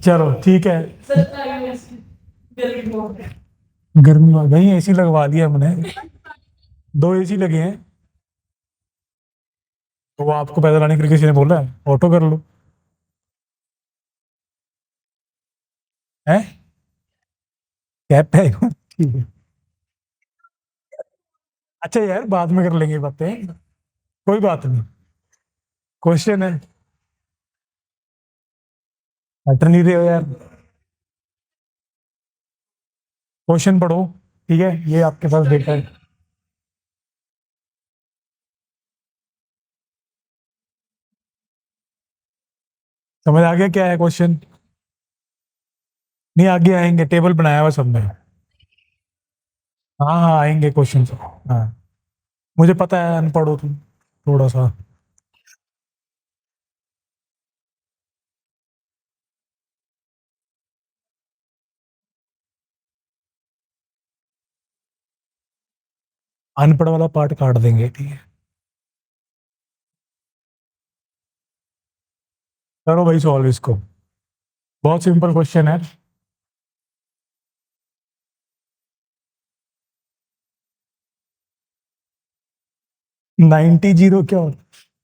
चलो ठीक है। गर्मी आ गई, एसी लगवा दिया हमने। दो एसी लगे हैं। तो वो आपको पैदल आने के लिए किसी ने बोला है? ऑटो कर लो। है? कैब पे आएगा? ठीक है। अच्छा यार, बाद में कर लेंगे बातें। कोई बात नहीं। क्वेश्चन है। हट नहीं रहे हो यार। क्वेश्चन पढ़ो। ठीक है, ये आपके पास डेटा है। समझ आ गया क्या है क्वेश्चन? नहीं, आगे आएंगे, टेबल बनाया हुआ सबने। हाँ हाँ, आएंगे क्वेश्चन। हाँ, मुझे पता है, अनपढ़ हो तुम थोड़ा सा। अनपढ़ वाला पार्ट काट देंगे, ठीक है। करो भाई सॉल्व इसको। बहुत सिंपल क्वेश्चन है। 90 जीरो क्या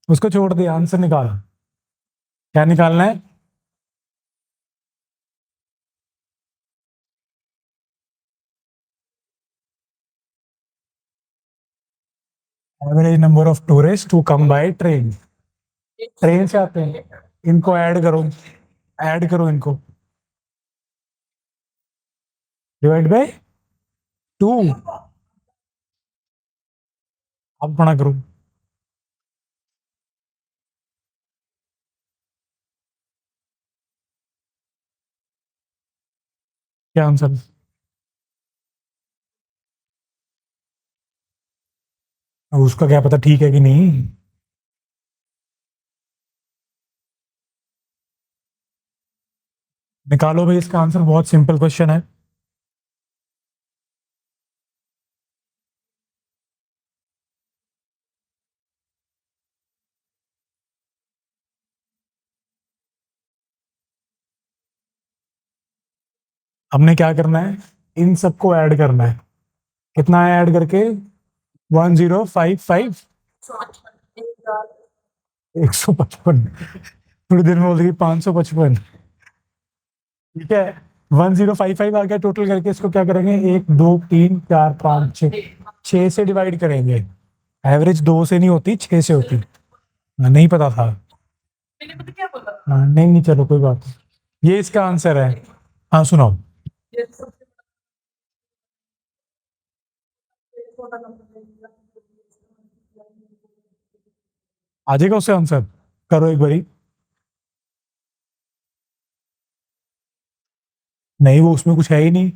उसको छोड़ दे, आंसर निकाल। क्या निकालना है? Average number of tourist to come by train. Train से आते हैं। इनको ऐड करो। ऐड करो इनको। Divide by 2। अब बड़ा करो। क्या आंसर? अब उसका क्या पता ठीक है कि नहीं। निकालो भाई इसका आंसर, बहुत सिंपल क्वेश्चन है। हमने क्या करना है? इन सबको ऐड करना है। कितना है ऐड करके? 1055। 155। थोड़ी देर में बोल देगी 555। ठीक है। 1055 आ गया टोटल करके, इसको क्या करेंगे? 1 2 3 4 5 6। 6 से डिवाइड करेंगे। एवरेज 2 से नहीं होती, 6 से होती। हाँ, नहीं पता था। हाँ, नहीं नहीं, चलो कोई बात नहीं। ये इसका आंसर है। हाँ सुनाओ। आ जाएगा उससे आंसर। करो एक बारी। नहीं, वो उसमें कुछ है ही नहीं।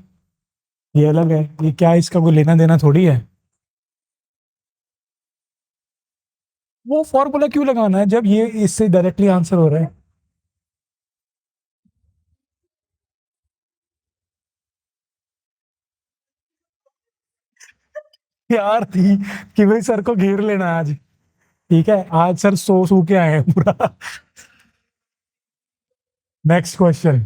ये अलग है, ये क्या, इसका कोई लेना देना थोड़ी है। वो फॉर्मूला क्यों लगाना है जब ये इससे डायरेक्टली आंसर हो रहा है? यार थी कि भाई सर को घेर लेना आज। ठीक है, आज सर सो सो के आए हैं पूरा। Next question.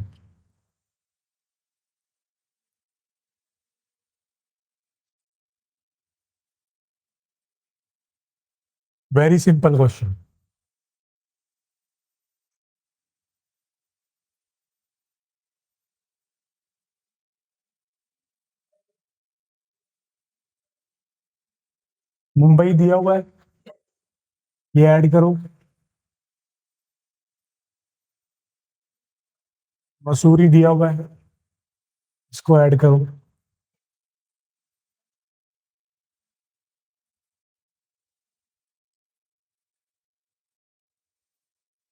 Very simple question. Mumbai दिया हुआ है, ये ऐड करो। मसूरी दिया हुआ है, इसको ऐड करो।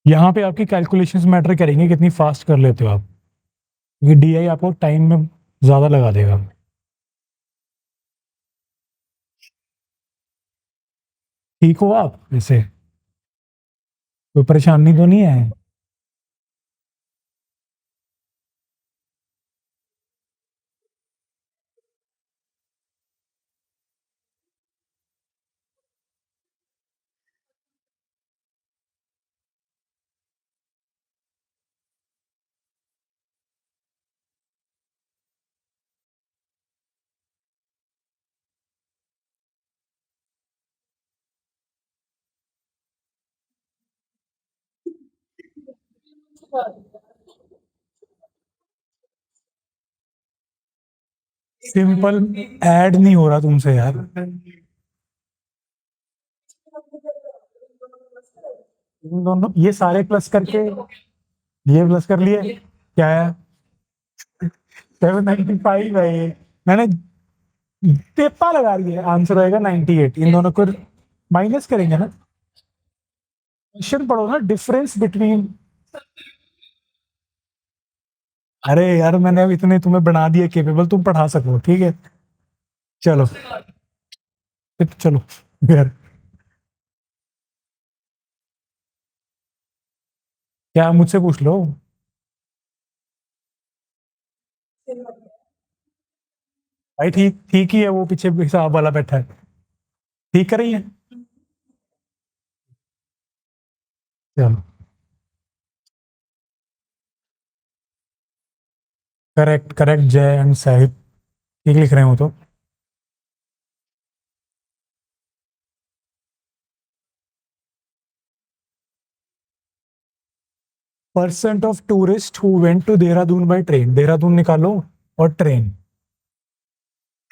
यहाँ पे आपकी कैलकुलेशंस मैटर करेंगे, कितनी फास्ट कर लेते हो आप। ये डीआई आपको टाइम में ज्यादा लगा देगा। ठीक हो आप इसे? कोई परेशानी तो नहीं है? सिंपल ऐड नहीं हो रहा तुमसे यार। इन दोनों ये सारे प्लस करके ये प्लस कर लिए, क्या है? 795 है ये। मैंने टेपा लगा रही है, आंसर होएगा 98। इन दोनों को माइनस करेंगे ना। क्वेश्चन पढ़ो ना, डिफरेंस बिटवीन। अरे यार मैंने अब इतने तुम्हें बना दिए केपेबल, तुम पढ़ा सको, ठीक है। चलो चलो यार, क्या मुझसे पूछ लो। भाई ठीक ठीक ही है, वो पीछे हिसाब वाला बैठा है। ठीक कर रही है। चलो, correct correct, Jay and Sahib ठीक लिख रहे हो तो। Percent of tourist who went to Dehradun by train, Dehradun निकालो और ट्रेन,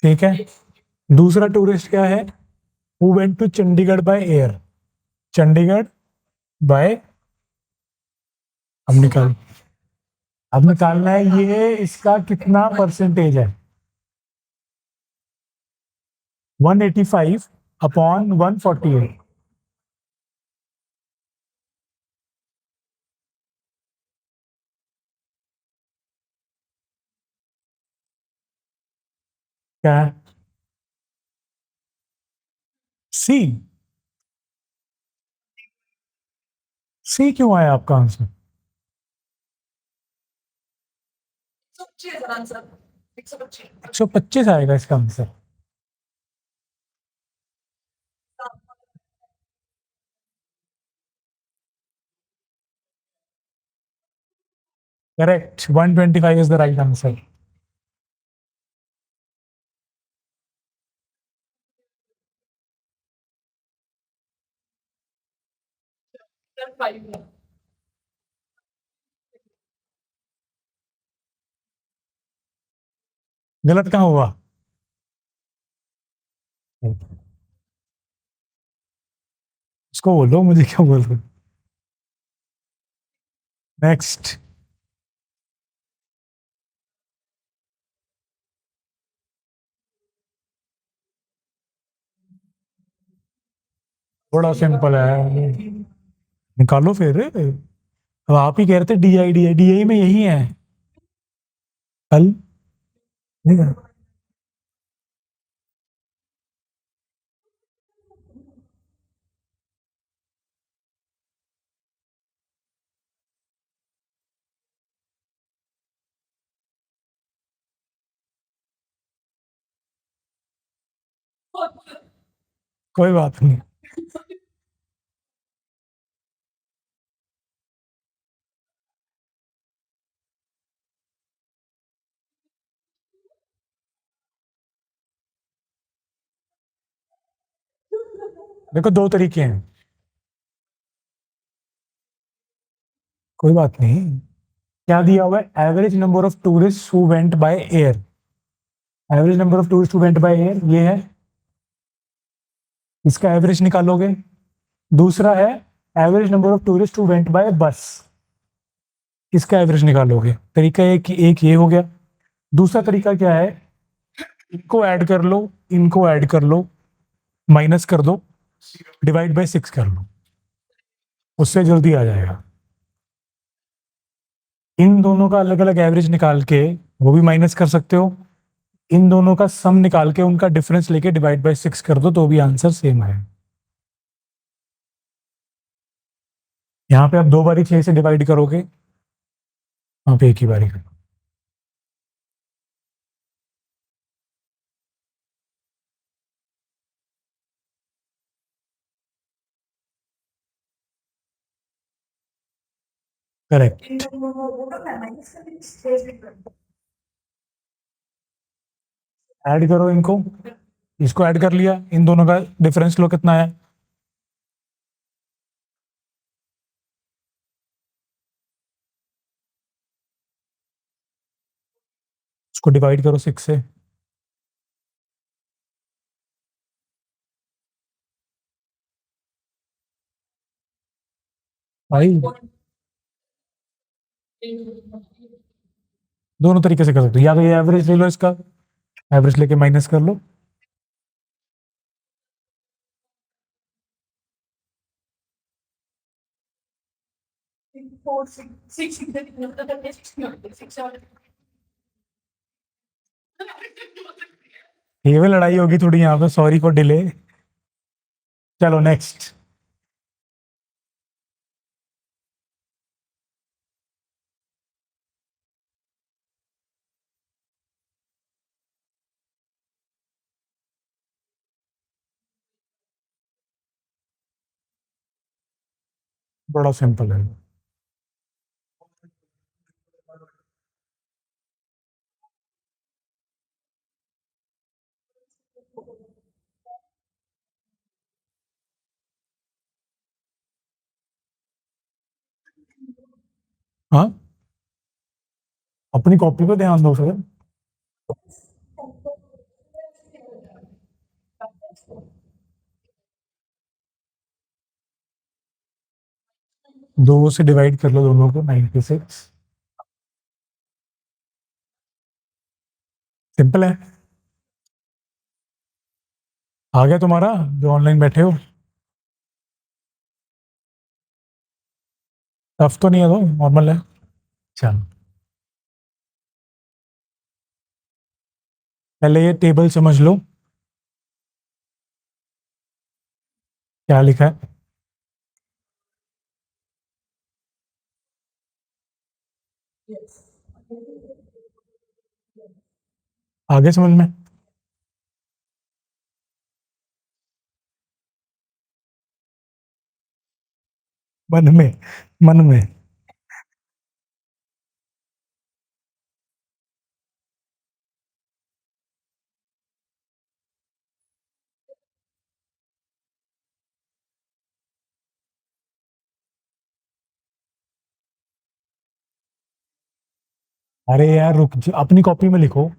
ठीक है। दूसरा टूरिस्ट क्या है? Who went to Chandigarh by air, Chandigarh by, अब निकाल, अब निकालना है ये इसका कितना परसेंटेज है। 185 अपॉन 148, क्या है? सी। सी क्यों आया आपका आंसर? 125 आएगा इसका answer. Correct, 125 is the right answer. गलत कहाँ हुआ? उसको बोलो, मुझे क्या बोल रहे? नेक्स्ट। बड़ा सिंपल है, निकालो फिर। अब आप ही कह रहे थे DI DI में यही है। कल नहीं है। कोई बात नहीं। देखो दो तरीके हैं, कोई बात नहीं। क्या दिया हुआ है? Average number of tourist who went by air, average number of tourist who went by air ये है, इसका एवरेज निकालोगे। दूसरा है average number of tourist who went by बस, इसका एवरेज निकालोगे। तरीका एक ये हो गया। दूसरा तरीका क्या है? इनको ऐड कर लो, इनको ऐड कर लो, माइनस कर दो, डिवाइड बाय 6 कर लो, उससे जल्दी आ जाएगा। इन दोनों का अलग अलग एवरेज निकाल के वो भी माइनस कर सकते हो, इन दोनों का सम निकाल के उनका डिफरेंस लेके डिवाइड बाय 6 कर दो, तो भी आंसर सेम है। यहाँ पे आप दो बारी 6 से डिवाइड करोगे, वहां पे एक ही बारी करो। करेक्ट। ऐड करो इनको, इसको ऐड कर लिया, इन दोनों का डिफरेंस लो कितना है। उसको डिवाइड करो 6 से। भाई दोनों तरीके से कर सकते हो, या तो ये एवरेज ले लो इसका, एवरेज लेके माइनस कर लो। ये भी लड़ाई होगी थोड़ी यहाँ पे, सॉरी फॉर डिले। चलो नेक्स्ट। बड़ा सिंपल है। हाँ, अपनी कॉपी पे ध्यान दो सर। 2 से डिवाइड कर लो दोनों को, 96। सिंपल है। आ गया तुम्हारा, जो ऑनलाइन बैठे हो। टफ तो नहीं है, तो नॉर्मल है। चलो पहले ये टेबल समझ लो, क्या लिखा है। आगे समझ में। मन में, मन में। अरे यार रुक अपनी कॉपी में लिखो।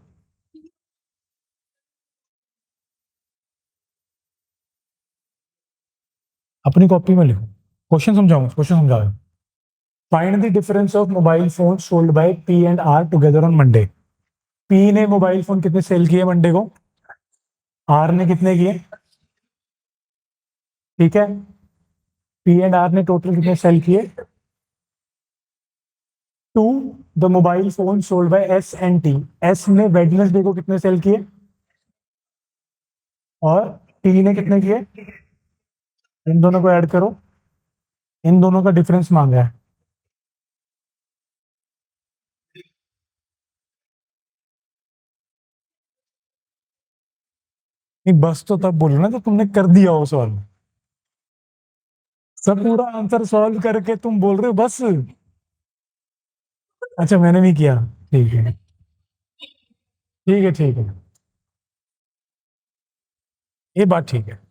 अपनी कॉपी में लिखो। क्वेश्चन समझाऊंगा, क्वेश्चन समझाओ। Find the difference of mobile phone sold by P and R together on Monday. P ने मोबाइल फोन कितने सेल किए मंडे को, आर ने कितने किए। ठीक है, पी एंड आर ने टोटल कितने सेल किए। To the mobile phone sold by S and T. S ने वेडनेसडे को कितने सेल किए, और टी ने कितने किए। इन दोनों को ऐड करो, इन दोनों का डिफरेंस मांगा है। नहीं, बस तो तब बोलो ना जब तुमने कर दिया हो सॉल्व। सब पूरा आंसर सॉल्व करके तुम बोल रहे हो बस। अच्छा मैंने नहीं किया। ठीक है, ठीक है, ठीक है। ये बात ठीक है।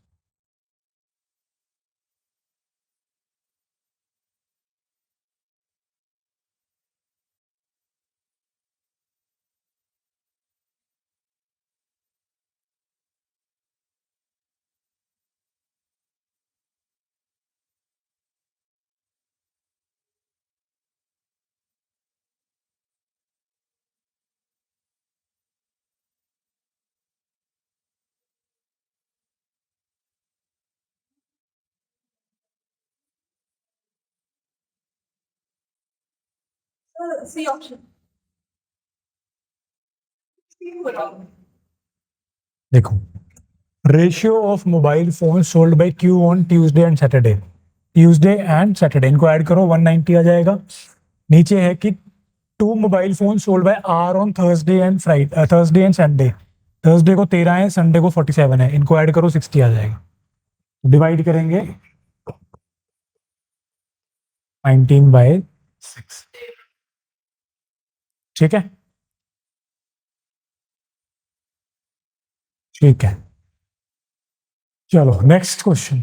देखो, ratio of mobile phone sold by Q on Tuesday and Saturday. Tuesday and Saturday इनको ऐड करो, 190 आ जाएगा। नीचे है कि to mobile phone sold by R on Thursday and Friday, Thursday and Sunday. Thursday को 13 है, संडे को 47 है, इनको ऐड करो 60 आ जाएगा। डिवाइड करेंगे 19/6। ठीक है, ठीक है। चलो नेक्स्ट क्वेश्चन।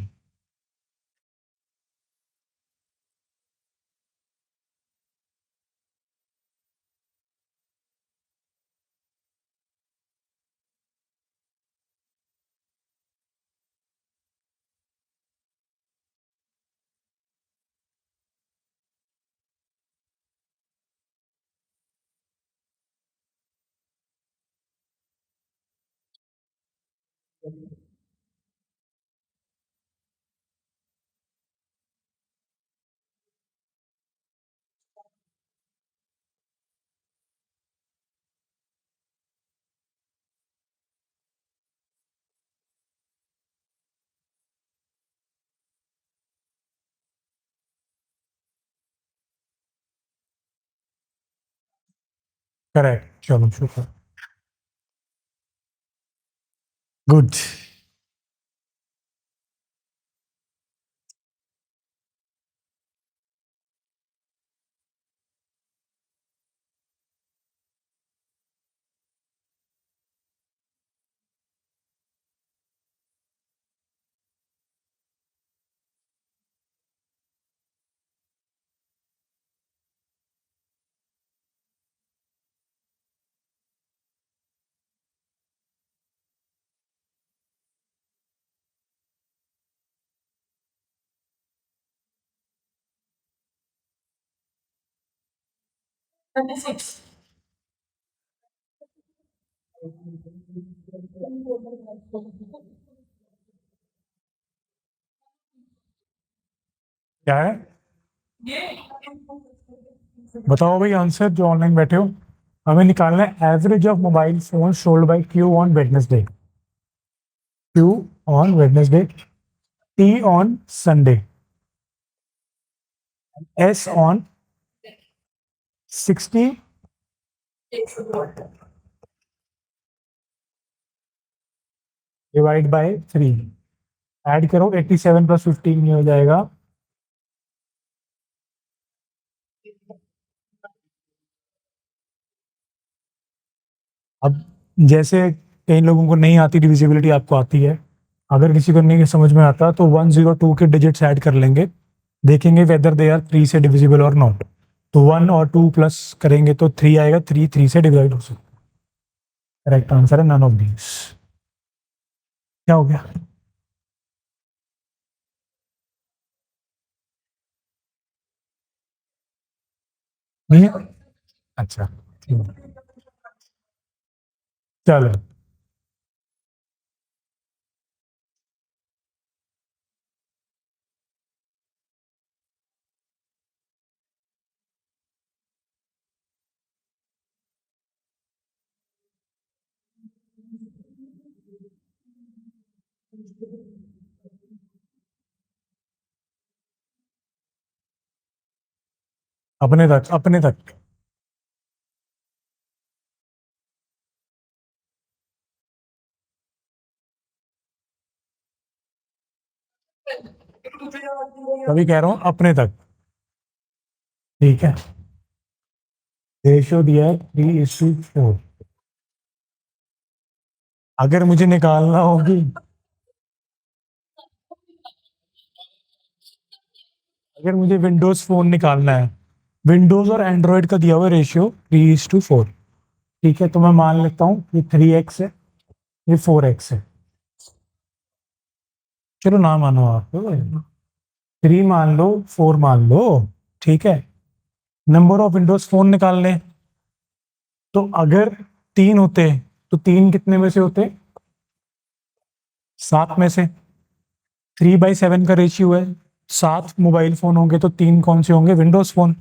करेक्ट, चलो शुक्र, गुड। क्या है, बताओ भाई आंसर जो ऑनलाइन बैठे हो। हमें निकालना है average of mobile phone sold by Q on Wednesday, Q on Wednesday, T on Sunday, S on 60 divide by 3, add करो 87 प्लस 15 ये हो जाएगा। अब जैसे कई लोगों को नहीं आती डिविजिबिलिटी, आपको आती है, अगर किसी को नहीं समझ में आता तो 102 के डिजिट्स ऐड कर लेंगे, देखेंगे वेदर दे आर 3 से डिविजिबल और नॉट। तो 1 और 2 प्लस करेंगे तो 3 आएगा, 3 3 से डिवाइड हो सकता है। करेक्ट आंसर है नन ऑफ दीज। क्या हो गया? नहीं है? अच्छा ठीक है। चलो अपने तक, अपने तक। तभी कह रहा हूँ अपने तक। ठीक है, रेशियो दिया है 3:4। अगर मुझे निकालना होगी, अगर मुझे विंडोज फोन निकालना है, विंडोज और एंड्रॉयड का दिया हुआ रेशियो 3:4। ठीक है, तो मैं मान लेता हूँ ये 3x है, ये 4x है। चलो ना मानो आप, 3 मान लो, 4 मान लो। ठीक है, नंबर ऑफ विंडोज फोन निकालने, तो अगर 3 होते तो 3 कितने में से होते? 7 में से। 3/7 का रेशियो है, 7 मोबाइल फोन होंगे तो 3 कौन से होंगे? Windows phone.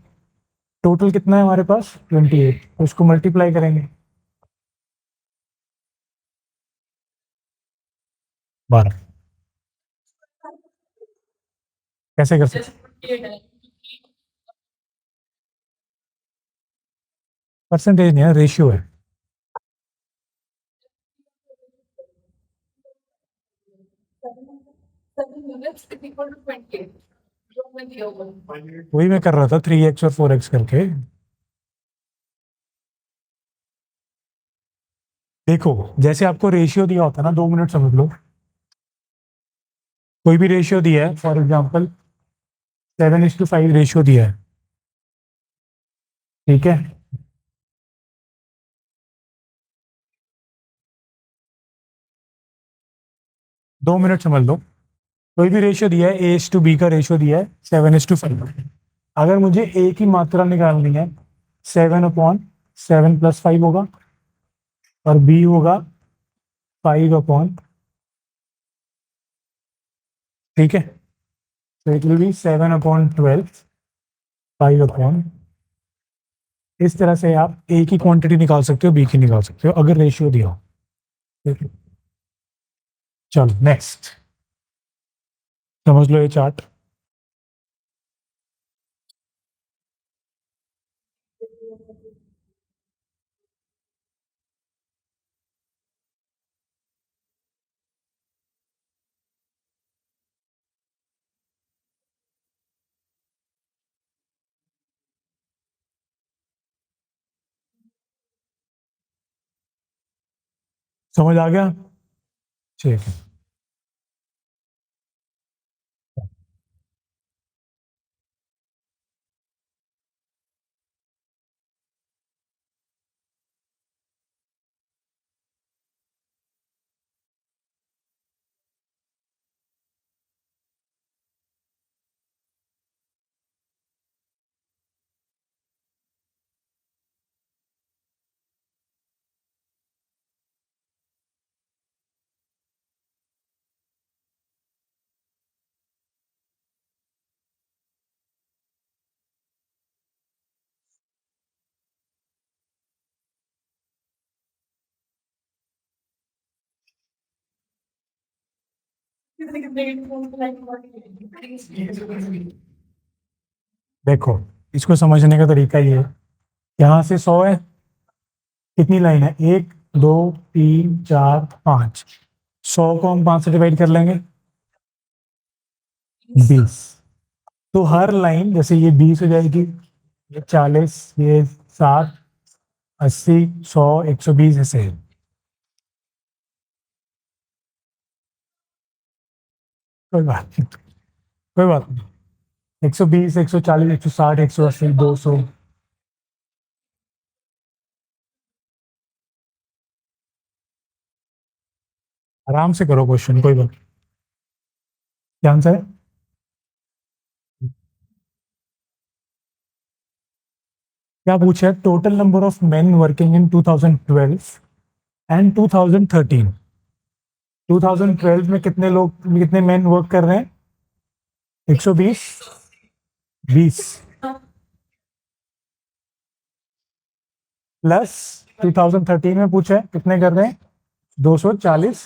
टोटल कितना है हमारे पास? 28, तो उसको मल्टीप्लाई करेंगे 12। कैसे कर सकते? परसेंटेज नहीं है, रेशियो है। वही मैं कर रहा था 3x और 4x करके। देखो, जैसे आपको रेशियो दिया होता है ना, 2 मिनट समझ लो, कोई भी रेशियो दिया है, फॉर एग्जाम्पल 7:5 रेशियो दिया है। ठीक है, 2 मिनट समझ लो, कोई भी रेशियो दिया है, A:B का रेशियो दिया है 7:5। अगर मुझे ए की मात्रा निकालनी है, 7/7 + 5 होगा, और बी होगा 5/7 ठीक है, तो इट विल बी 7/12, 5/, इस तरह से आप ए की क्वांटिटी निकाल सकते हो, बी की निकाल सकते हो अगर रेशियो दिया हो। ठीक है, चलो नेक्स्ट, समझ लो ये चार्ट। समझ आ गया? ठीक है, देखो इसको समझने का तरीका ये है, यहाँ से 100 है, कितनी लाइन है, 1 2 3 4 5, 100 को हम 5 से डिवाइड कर लेंगे, 20। तो हर लाइन जैसे ये 20 हो जाएगी, ये 40, ये 60, 80, 100, 120 ऐसे है। कोई बात नहीं, कोई बात नहीं, 120, 140, 160, 180, 200। आराम से करो क्वेश्चन, कोई बात। क्या आंसर है? क्या पूछा है, total number of main working in 2012 and 2013। 2012 में कितने लोग, कितने मेन वर्क कर रहे हैं? 120, 20 प्लस 2013 में पूछा है कितने कर रहे हैं, 240।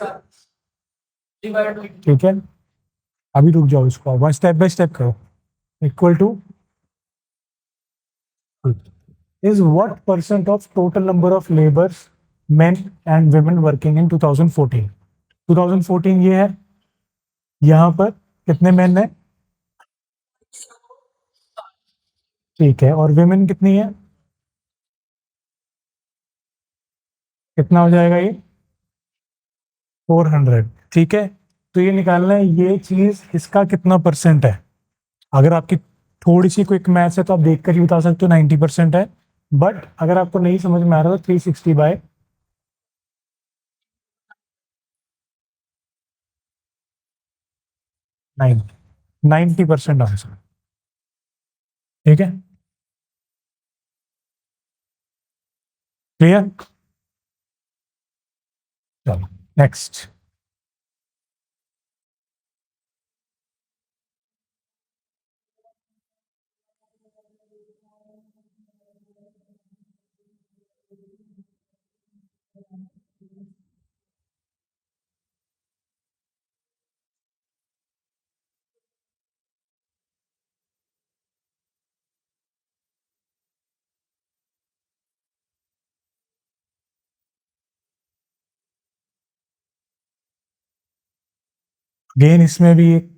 ठीक है, अभी रुक जाओ, इसको वन स्टेप बाय स्टेप करो। Equal to is what percent of total number of laborers, men and women working in 2014? 2014 ये है, यहाँ पर कितने मेन है? ठीक है, और विमेन कितनी है? कितना हो जाएगा ये? 400। ठीक है, तो ये निकालना है ये चीज इसका कितना परसेंट है। अगर आपकी थोड़ी सी क्विक मैथ्स है तो आप देख कर ही बता सकते हो 90% है, बट अगर आपको नहीं समझ में आ रहा तो 360/9, 90% आंसर। ठीक है, क्लियर? चलो नेक्स्ट। अगेन इसमें भी एक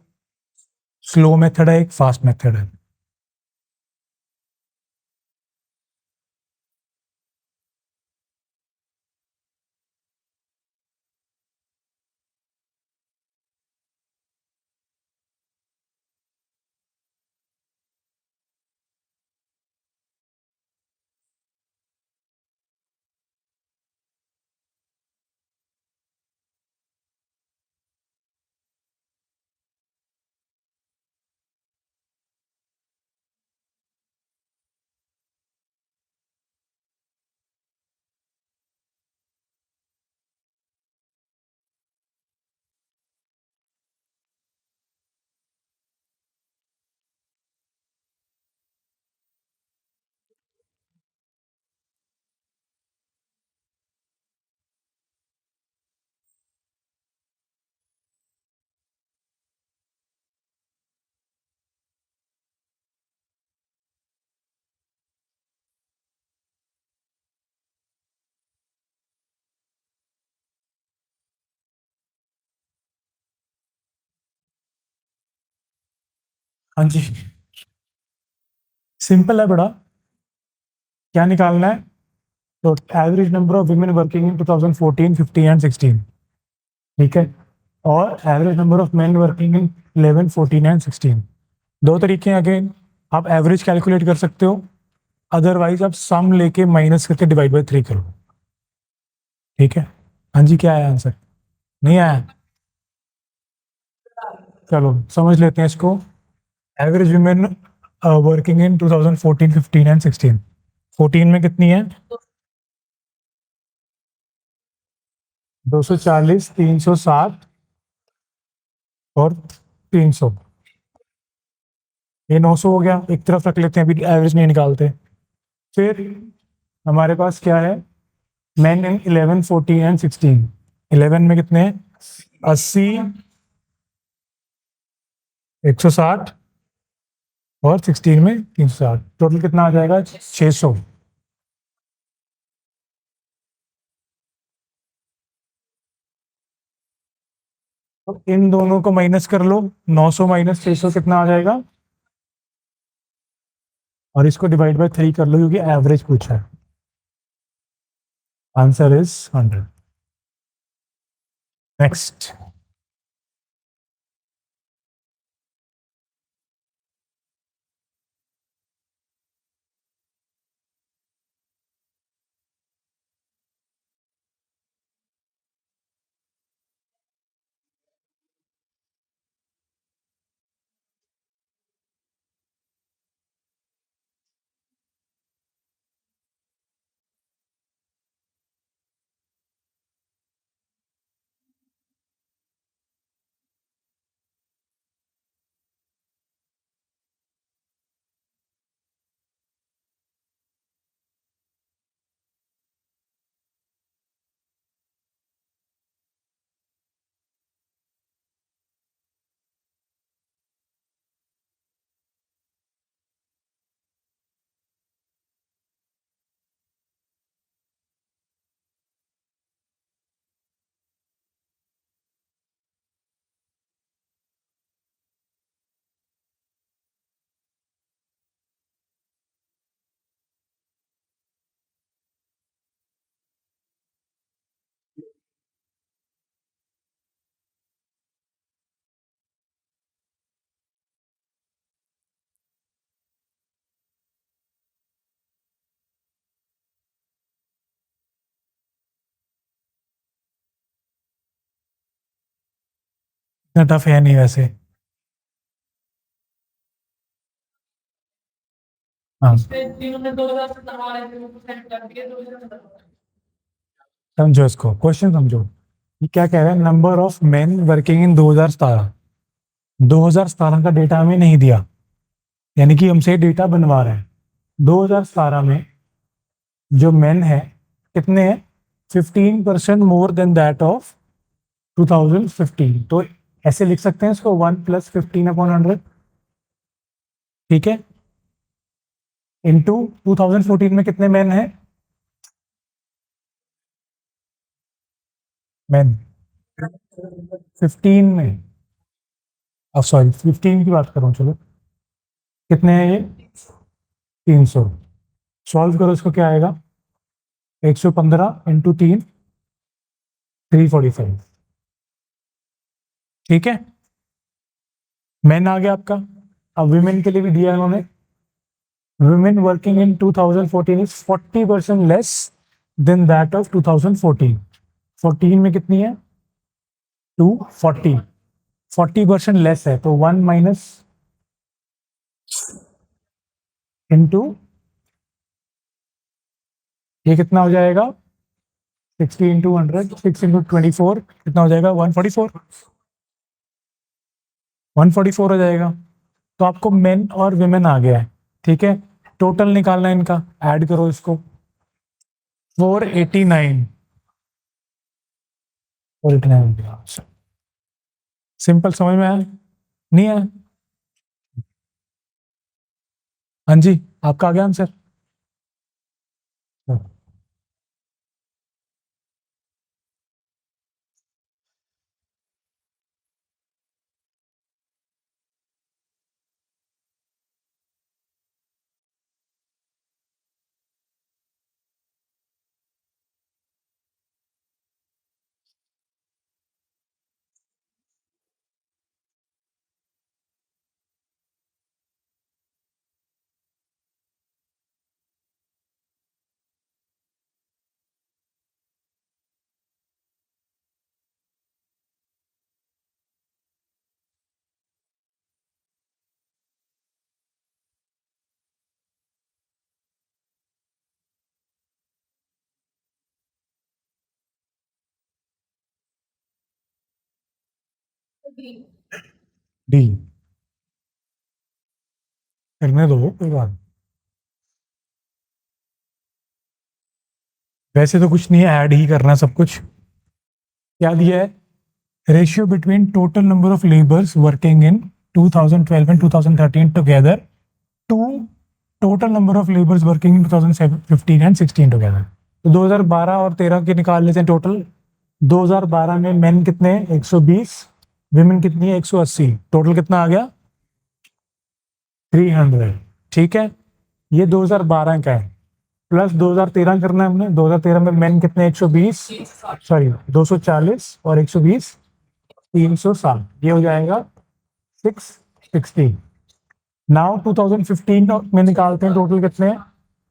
स्लो मेथड है, एक फास्ट मेथड है। हाँ जी, सिंपल है बड़ा। क्या निकालना है? तो average number of women working in 2014, 15 and 16, ठीक है, और average number of main working in 11, 14 and 16। दो तरीके हैं अगेन, आप एवरेज कैलकुलेट कर सकते हो, अदरवाइज आप सम लेके माइनस करके डिवाइड बाय 3 करो। ठीक है, हाँ जी, क्या आया आंसर? नहीं आया? चलो समझ लेते हैं इसको। Average women working in 2014, 15 and 16। 14 में कितनी है? 240, 360 और 300। ये 900 हो गया, एक तरफ रख लेते हैं, अभी एवरेज नहीं निकालते। फिर हमारे पास क्या है? Man in 11, 14 and 16। 11 में कितने हैं? 80, 160 और 16 में 360। टोटल कितना आ जाएगा? 600। तो इन दोनों को माइनस कर लो, 900 माइनस 600 कितना आ जाएगा? और इसको डिवाइड बाय 3 कर लो क्योंकि एवरेज पूछा है। Answer is 100। नेक्स्ट। इतना टफ है नहीं वैसे। हाँ, समझो इसको, क्वेश्चन समझो। ये क्या कह रहा है? Number of main working in 2017। 2017 का डेटा हमें नहीं दिया, यानी कि हमसे डेटा बनवा रहे हैं। 2017 में जो मेन है कितने हैं? 15% मोर देन दैट ऑफ 2015। तो ऐसे लिख सकते हैं इसको, 1 + 15/100, ठीक है, इंटू 2014 में कितने मेन हैं? मेन 15 में, अब सॉरी 15 की बात कर रहा हूँ, चलो कितने हैं ये? 300। सॉल्व करो इसको, क्या आएगा? 115 इंटू 3, 345। ठीक है, मैन आ गया आपका। अब विमेन के लिए भी दिया है उन्होंने। Women working in 2014 is 40% less than that of 2014। 14 में कितनी है? 240। 40% लेस है, तो 1 माइनस इंटू, ये कितना हो जाएगा? 60 इंटू 100, 6 इंटू 24 कितना हो जाएगा? 144। 144 हो जाएगा। तो आपको मेन और विमेन आ गया है, ठीक है। टोटल निकालना है इनका, ऐड करो इसको। 489। 489। सिंपल, समझ में आया? नहीं आया? हाँ जी, आपका आ गया आंसर। डी करने दो कोई बात। वैसे तो कुछ नहीं है, ऐड ही करना सब कुछ। क्या दिया है? Ratio between total number of labours working in 2012 and 2013 together to total number of labours working in 2015 and 16 together. तो 2012 और 13 के निकाल लेते हैं टोटल। 2012 में मेन कितने हैं? 120। विमेन कितनी है? 180। टोटल कितना आ गया? 300। ठीक है, ये 2012 का है। प्लस 2013 करना है हमने। 2013 में मेन कितने? 120, सॉरी 240 और 120 360। ये हो जाएगा 660। नाउ 2015 में निकालते हैं टोटल कितने हैं?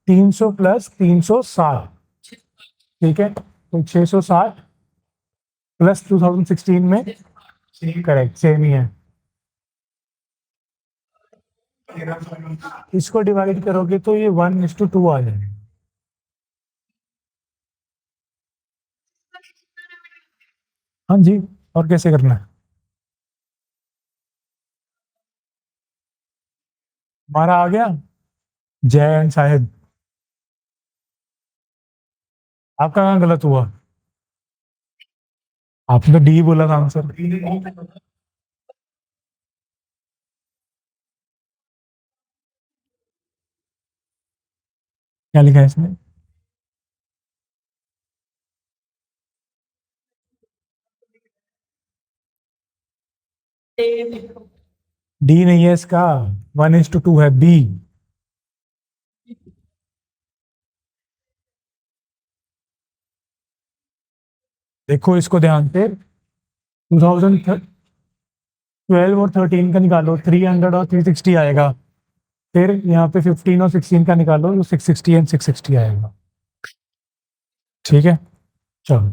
300 प्लस 360। ठीक है, तो 660 प्लस 2016 में, करेक्ट सेम ही है। इसको डिवाइड करोगे तो ये 1:2 आ जाएगा। हाँ जी, और कैसे करना है? हमारा आ गया जय एंड शायद। आपका कहाँ गलत हुआ? आपने तो डी बोला था आंसर। क्या लिखा है इसमें? डी नहीं है इसका, 1:2 है, बी। देखो इसको ध्यान से, 2012 और 13 का निकालो, 300 और 360 आएगा। फिर यहाँ पे 15 और 16 का निकालो तो 660 एंड 660 आएगा। ठीक है, चलो।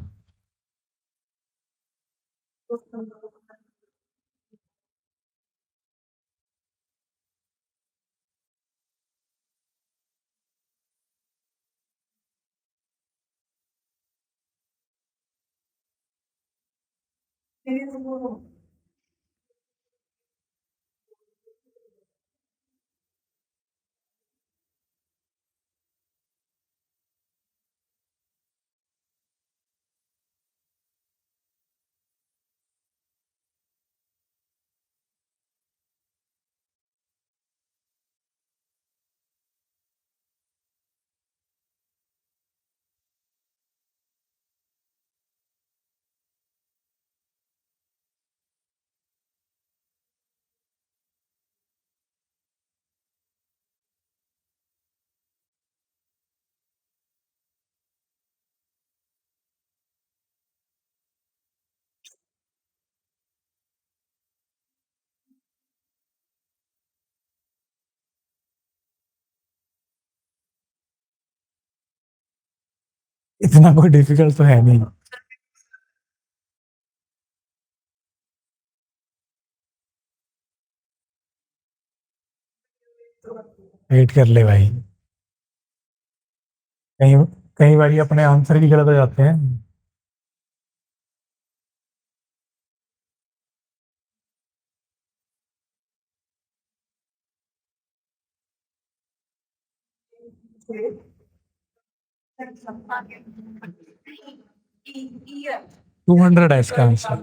इतना कोई डिफिकल्ट तो है नहीं। वेट कर ले भाई, कहीं कई बार अपने आंसर भी गलत हो जाते हैं। 200 है इसका आंसर।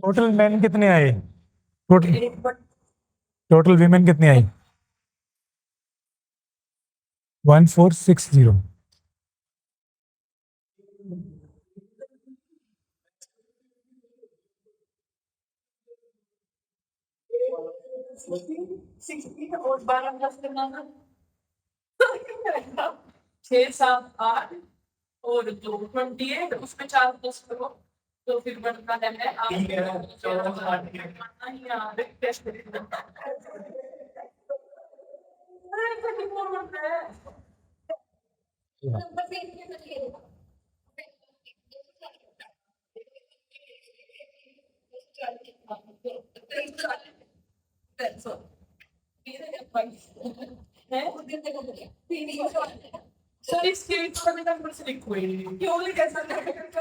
टोटल मैन कितने आए? टोटल टोटल वीमेन कितने आई? 1460।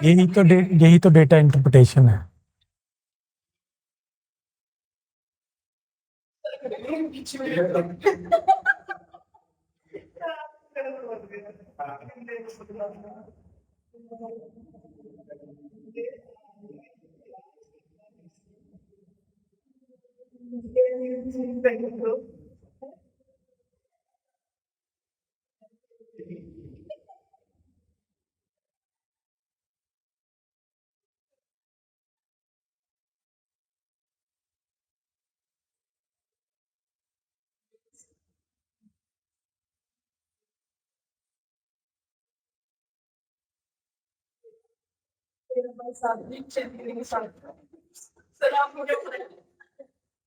यही तो डेटा इंटरप्रिटेशन है।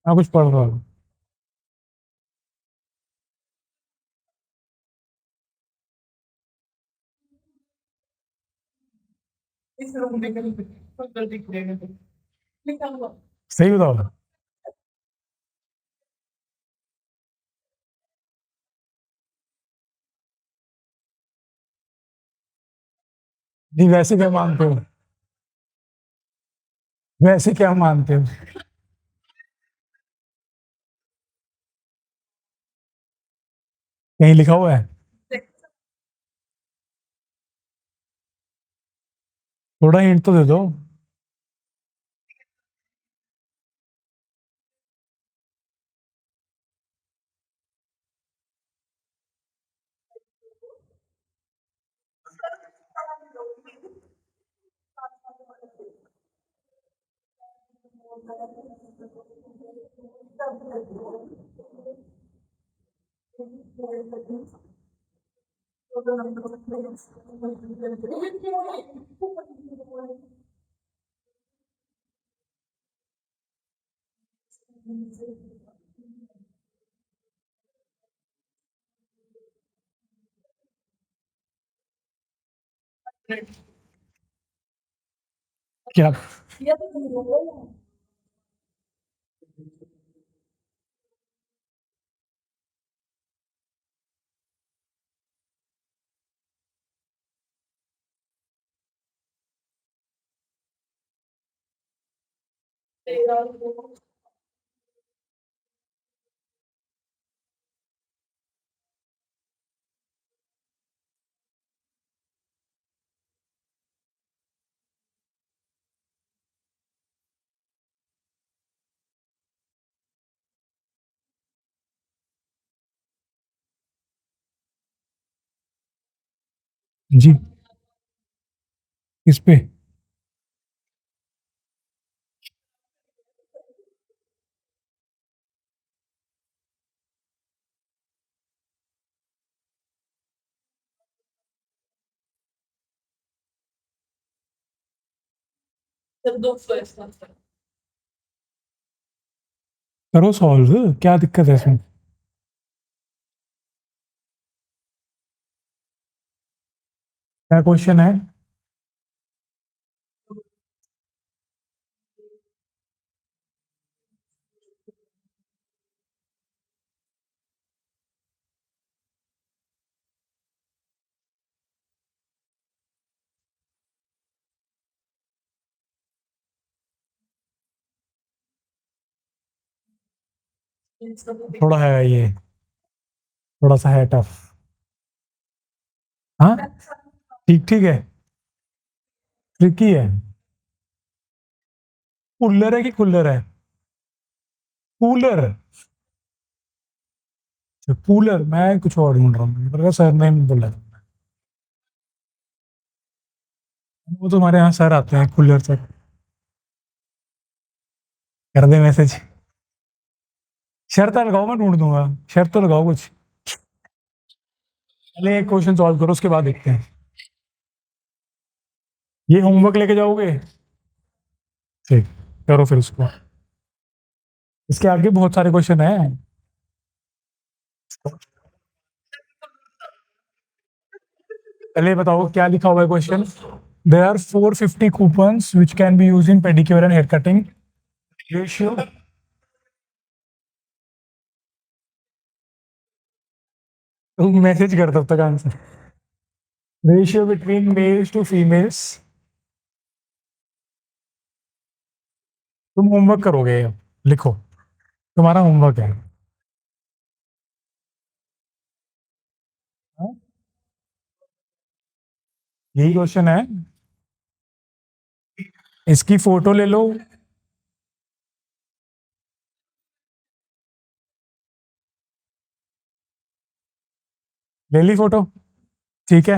मैं कुछ पढ़ रहा हूँ। सही बताओ। नहीं, वैसे क्या मानते हो? वैसे क्या मानते हो? कहीं लिखा हुआ है? थोड़ा हिंट तो दे दो। क्या? जी। किस पे? करो सॉल्व, क्या दिक्कत है इसमें? क्या क्वेश्चन है? थोड़ा है ये, थोड़ा सा है टफ। हाँ, ठीक ठीक है। ट्रिकी है। कूलर है कि कूलर है? कूलर। कूलर, मैं कुछ और ढूंढ रहा हूँ, सर ने बोला। वो तो हमारे यहाँ सर आते हैं कूलर सर। कर दे मैसेज। शर्त लगाओ, मैं ढूंढ दूंगा। शर्त तो लगाओ कुछ। पहले एक क्वेश्चन सॉल्व करो, उसके बाद देखते हैं। ये होमवर्क लेके जाओगे? ठीक, करो फिर उसको। इसके आगे बहुत सारे क्वेश्चन हैं। पहले बताओ क्या लिखा हुआ है question. There are 450 coupons which can be use in pedicure and hair cutting. Ratio. Message कर तब तक answer. Ratio between males to females. तुम होमवर्क करोगे, लिखो, तुम्हारा होमवर्क है। हाँ? यही क्वेश्चन है। इसकी फोटो ले लो। ले ली फोटो? ठीक है।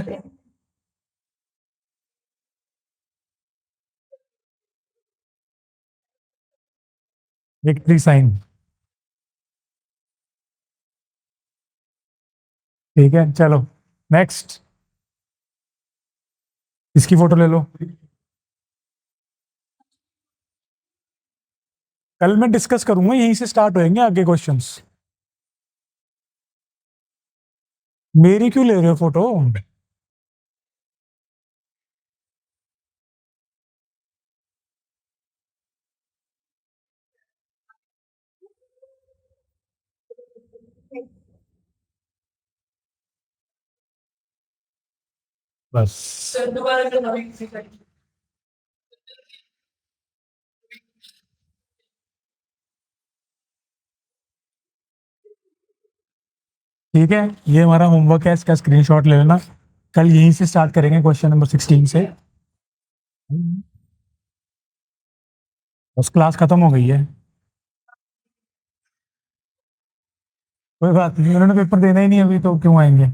Victory sign. ठीक है, चलो नेक्स्ट। इसकी फोटो ले लो। कल मैं डिस्कस करूंगा, यहीं से स्टार्ट होएंगे आगे क्वेश्चंस। मेरी क्यों ले रहे हो फोटो? बस। ठीक है, ये हमारा होमवर्क है, इसका स्क्रीनशॉट ले लेना। कल यहीं से स्टार्ट करेंगे क्वेश्चन नंबर 16 से। बस क्लास खत्म हो गई है। कोई बात नहीं, उन्होंने पेपर देना ही नहीं अभी, तो क्यों आएंगे?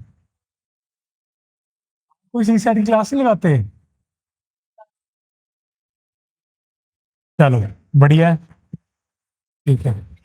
कोई सीसीआर की क्लास नहीं लगाते? चलो, बढ़िया है। ठीक है।